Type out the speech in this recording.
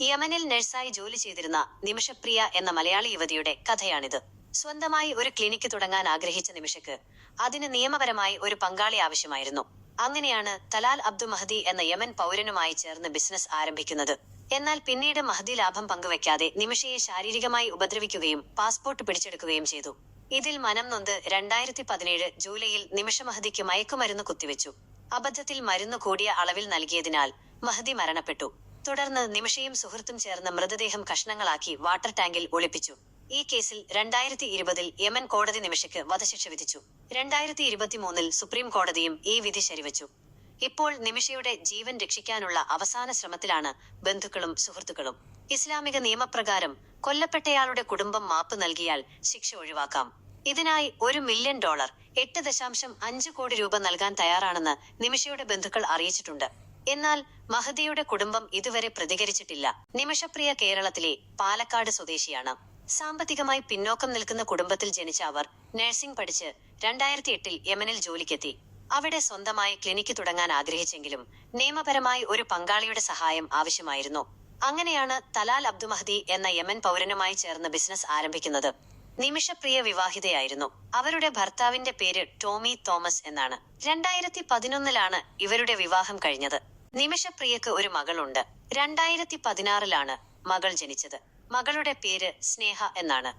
യമനിൽ നഴ്സായി ജോലി ചെയ്തിരുന്ന നിമിഷപ്രിയ എന്ന മലയാളി യുവതിയുടെ കഥയാണിത്. സ്വന്തമായി ഒരു ക്ലിനിക്ക് തുടങ്ങാൻ ആഗ്രഹിച്ച നിമിഷക്ക് അതിന് നിയമപരമായി ഒരു പങ്കാളി ആവശ്യമായിരുന്നു. അങ്ങനെയാണ് തലാൽ അബ്ദു മഹദി എന്ന യമൻ പൗരനുമായി ചേർന്ന് ബിസിനസ് ആരംഭിക്കുന്നത്. എന്നാൽ പിന്നീട് മഹദി ലാഭം പങ്കുവെക്കാതെ നിമിഷയെ ശാരീരികമായി ഉപദ്രവിക്കുകയും പാസ്പോർട്ട് പിടിച്ചെടുക്കുകയും ചെയ്തു. ഇതിൽ മനം നൊന്ത് 2017 ജൂലൈയിൽ നിമിഷ മഹദിക്ക് മയക്കുമരുന്ന് കുത്തിവെച്ചു. അബദ്ധത്തിൽ മരുന്ന് കൂടിയ അളവിൽ നൽകിയതിനാൽ മഹദി മരണപ്പെട്ടു. തുടർന്ന് നിമിഷയും സുഹൃത്തും ചേർന്ന് മൃതദേഹം കഷ്ണങ്ങളാക്കി വാട്ടർ ടാങ്കിൽ ഒളിപ്പിച്ചു. ഈ കേസിൽ 2020 യമൻ കോടതി നിമിഷയ്ക്ക് വധശിക്ഷ വിധിച്ചു. 2023 സുപ്രീം കോടതിയും ഈ വിധി ശരിവച്ചു. ഇപ്പോൾ നിമിഷയുടെ ജീവൻ രക്ഷിക്കാനുള്ള അവസാന ശ്രമത്തിലാണ് ബന്ധുക്കളും സുഹൃത്തുക്കളും. ഇസ്ലാമിക നിയമപ്രകാരം കൊല്ലപ്പെട്ടയാളുടെ കുടുംബം മാപ്പ് നൽകിയാൽ ശിക്ഷ ഒഴിവാക്കാം. ഇതിനായി $1 മില്യൺ 8.5 കോടി രൂപ നൽകാൻ തയ്യാറാണെന്ന് നിമിഷയുടെ ബന്ധുക്കൾ അറിയിച്ചിട്ടുണ്ട്. എന്നാൽ മഹദിയുടെ കുടുംബം ഇതുവരെ പ്രതികരിച്ചിട്ടില്ല. നിമിഷപ്രിയ കേരളത്തിലെ പാലക്കാട് സ്വദേശിയാണ്. സാമ്പത്തികമായി പിന്നോക്കം നിൽക്കുന്ന കുടുംബത്തിൽ ജനിച്ച അവർ നഴ്സിംഗ് പഠിച്ച് 2008 യമനിൽ ജോലിക്കെത്തി. അവിടെ സ്വന്തമായി ക്ലിനിക്ക് തുടങ്ങാൻ ആഗ്രഹിച്ചെങ്കിലും നിയമപരമായി ഒരു പങ്കാളിയുടെ സഹായം ആവശ്യമായിരുന്നു. അങ്ങനെയാണ് തലാൽ അബ്ദു മഹദി എന്ന യമൻ പൗരനുമായി ചേർന്ന് ബിസിനസ് ആരംഭിക്കുന്നത്. നിമിഷപ്രിയ വിവാഹിതയായിരുന്നു. അവരുടെ ഭർത്താവിന്റെ പേര് ടോമി തോമസ് എന്നാണ്. 2011 ഇവരുടെ വിവാഹം കഴിഞ്ഞത്. നിമിഷപ്രിയക്ക് ഒരു മകളുണ്ട്. 2016 മകൾ ജനിച്ചത്. മകളുടെ പേര് സ്നേഹ എന്നാണ്.